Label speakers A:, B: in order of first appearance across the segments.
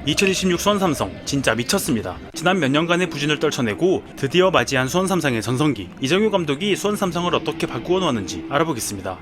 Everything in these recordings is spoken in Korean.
A: 2026 수원삼성 진짜 미쳤습니다. 지난 몇 년간의 부진을 떨쳐내고 드디어 맞이한 수원삼성의 전성기. 이정효 감독이 수원삼성을 어떻게 바꾸어 놓았는지 알아보겠습니다.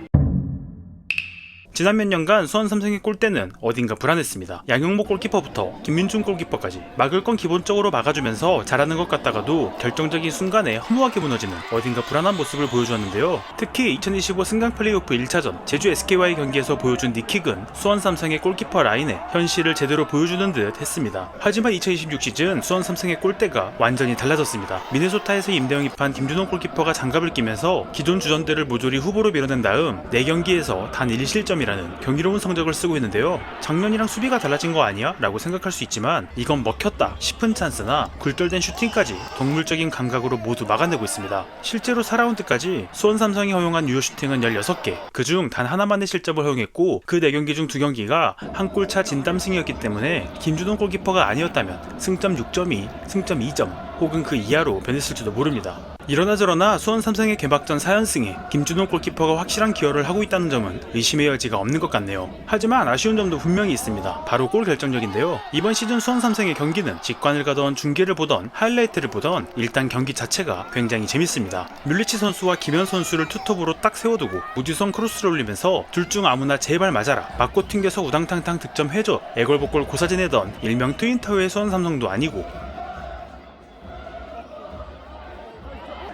A: 지난 몇 년간 수원삼성의 골대는 어딘가 불안했습니다. 양용복 골키퍼부터 김민중 골키퍼까지 막을 건 기본적으로 막아주면서 잘하는 것 같다가도 결정적인 순간에 허무하게 무너지는 어딘가 불안한 모습을 보여주었는데요. 특히 2025 승강 플레이오프 1차전 제주 SK와의 경기에서 보여준 니킥은 수원삼성의 골키퍼 라인에 현실을 제대로 보여주는 듯 했습니다. 하지만 2026 시즌 수원삼성의 골대가 완전히 달라졌습니다. 미네소타에서 임대영입한 김준호 골키퍼가 장갑을 끼면서 기존 주전들을 모조리 후보로 밀어낸 다음 4경기에서 단 1실점이라는 경이로운 성적을 쓰고 있는데요. 작년이랑 수비가 달라진 거 아니야? 라고 생각할 수 있지만 이건 먹혔다 싶은 찬스나 굴절된 슈팅까지 동물적인 감각으로 모두 막아내고 있습니다. 실제로 4라운드까지 수원삼성이 허용한 유효 슈팅은 16개, 그중 단 하나만의 실점을 허용했고 그 4경기 중 2경기가 한 골차 진담승이었기 때문에 김준호 골키퍼가 아니었다면 승점 6.2, 승점 2점 혹은 그 이하로 변했을지도 모릅니다. 이러나 저러나 수원삼성의 개막전 4연승에 김준호 골키퍼가 확실한 기여를 하고 있다는 점은 의심의 여지가 없는 것 같네요. 하지만 아쉬운 점도 분명히 있습니다. 바로 골 결정력인데요. 이번 시즌 수원삼성의 경기는 직관을 가던 중계를 보던 하이라이트를 보던 일단 경기 자체가 굉장히 재밌습니다. 뮬리치 선수와 김현 선수를 투톱으로 딱 세워두고 우주선 크로스를 올리면서 둘 중 아무나 제발 맞아라, 맞고 튕겨서 우당탕탕 득점해줘, 애걸복걸 고사지내던 일명 트윈타워의 수원삼성도 아니고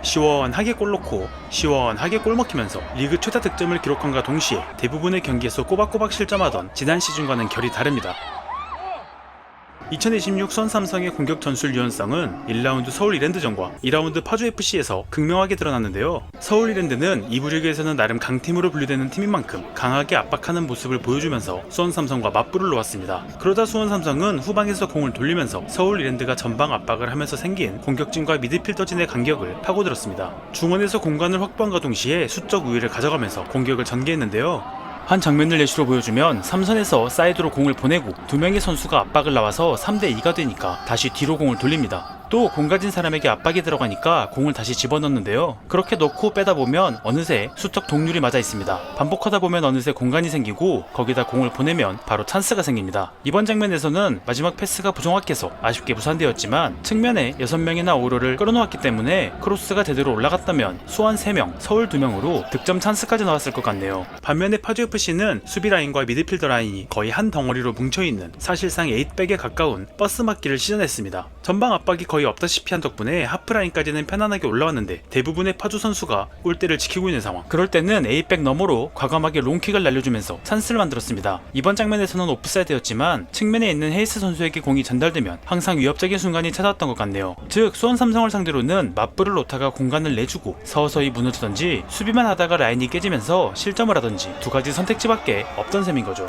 A: 시원하게 골 넣고 시원하게 골 먹히면서 리그 최다 득점을 기록함과 동시에 대부분의 경기에서 꼬박꼬박 실점하던 지난 시즌과는 결이 다릅니다. 2026 수원삼성의 공격 전술 유연성은 1라운드 서울 이랜드전과 2라운드 파주FC에서 극명하게 드러났는데요. 서울 이랜드는 2부 리그에서는 나름 강팀으로 분류되는 팀인 만큼 강하게 압박하는 모습을 보여주면서 수원삼성과 맞불을 놓았습니다. 그러다 수원삼성은 후방에서 공을 돌리면서 서울 이랜드가 전방 압박을 하면서 생긴 공격진과 미드필더진의 간격을 파고들었습니다. 중원에서 공간을 확보함과 동시에 수적 우위를 가져가면서 공격을 전개했는데요. 한 장면을 예시로 보여주면 삼선에서 사이드로 공을 보내고 2명의 선수가 압박을 나와서 3대2가 되니까 다시 뒤로 공을 돌립니다. 또 공 가진 사람에게 압박이 들어가니까 공을 다시 집어넣는데요. 그렇게 넣고 빼다 보면 어느새 수적 동률이 맞아 있습니다. 반복하다 보면 어느새 공간이 생기고 거기다 공을 보내면 바로 찬스가 생깁니다. 이번 장면에서는 마지막 패스가 부정확해서 아쉽게 무산되었지만 측면에 6명이나 오로를 끌어놓았기 때문에 크로스가 제대로 올라갔다면 수원 3명, 서울 2명으로 득점 찬스까지 나왔을 것 같네요. 반면에 파주FC는 수비 라인과 미드필더 라인이 거의 한 덩어리로 뭉쳐있는 사실상 8백에 가까운 버스 맞기를 시전했습니다. 전방 압박이 거의 없다시피 한 덕분에 하프라인까지는 편안하게 올라왔는데 대부분의 파주 선수가 골대를 지키고 있는 상황. 그럴 때는 A백 너머로 과감하게 롱킥을 날려주면서 찬스를 만들었습니다. 이번 장면에서는 오프사이드였지만 측면에 있는 헤이스 선수에게 공이 전달되면 항상 위협적인 순간이 찾아왔던 것 같네요. 즉 수원삼성을 상대로는 맞불을 놓다가 공간을 내주고 서서히 무너지던지 수비만 하다가 라인이 깨지면서 실점을 하던지 두 가지 선택지밖에 없던 셈인 거죠.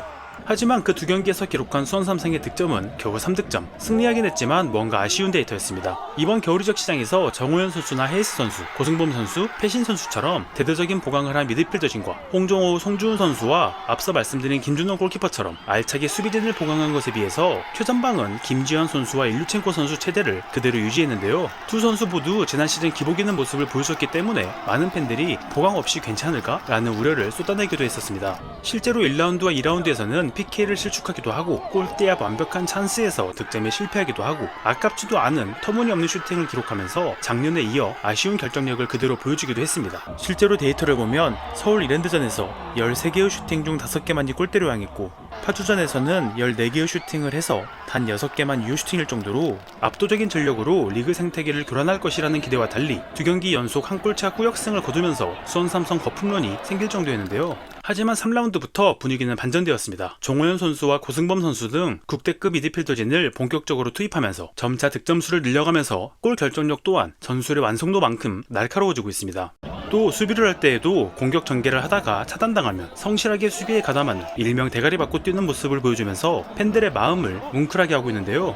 A: 하지만 그 2경기에서 기록한 수원삼성의 득점은 겨우 3득점, 승리하긴 했지만 뭔가 아쉬운 데이터였습니다. 이번 겨울 이적 시장에서 정호연 선수나 헤이스 선수, 고승범 선수, 패신 선수처럼 대대적인 보강을 한 미드필더진과 홍종호, 송주훈 선수와 앞서 말씀드린 김준호 골키퍼처럼 알차게 수비진을 보강한 것에 비해서 최전방은 김지현 선수와 일류첸코 선수 체대를 그대로 유지했는데요. 두 선수 모두 지난 시즌 기복 있는 모습을 보여줬기 때문에 많은 팬들이 보강 없이 괜찮을까? 라는 우려를 쏟아내기도 했었습니다. 실제로 1라운드와 2라운드에서는 PK를 실축하기도 하고 골대 앞 완벽한 찬스에서 득점에 실패하기도 하고 아깝지도 않은 터무니없는 슈팅을 기록하면서 작년에 이어 아쉬운 결정력을 그대로 보여주기도 했습니다. 실제로 데이터를 보면 서울 이랜드전에서 13개의 슈팅 중 5개만이 골대로 향했고 파주전에서는 14개의 슈팅을 해서 단 6개만 유효 슈팅일 정도로 압도적인 전력으로 리그 생태계를 교란할 것이라는 기대와 달리 2경기 연속 한 골차 꾸역승을 거두면서 수원삼성 거품론이 생길 정도였는데요. 하지만 3라운드부터 분위기는 반전되었습니다. 정호연 선수와 고승범 선수 등 국대급 미드필더진을 본격적으로 투입하면서 점차 득점수를 늘려가면서 골 결정력 또한 전술의 완성도만큼 날카로워지고 있습니다. 또 수비를 할 때에도 공격 전개를 하다가 차단당하면 성실하게 수비에 가담하는 일명 대가리 받고 뛰는 모습을 보여주면서 팬들의 마음을 뭉클하게 하고 있는데요.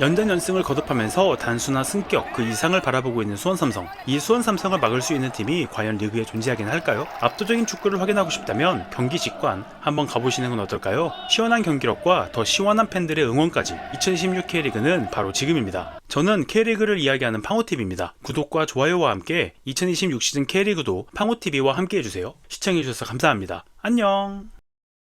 A: 연전연승을 거듭하면서 단수나 승격 그 이상을 바라보고 있는 수원삼성. 이 수원삼성을 막을 수 있는 팀이 과연 리그에 존재하긴 할까요? 압도적인 축구를 확인하고 싶다면 경기 직관 한번 가보시는 건 어떨까요? 시원한 경기력과 더 시원한 팬들의 응원까지 2016 K리그는 바로 지금입니다. 저는 K리그를 이야기하는 팡호TV입니다. 구독과 좋아요와 함께 2026 시즌 K리그도 팡호TV와 함께 해주세요. 시청해주셔서 감사합니다. 안녕.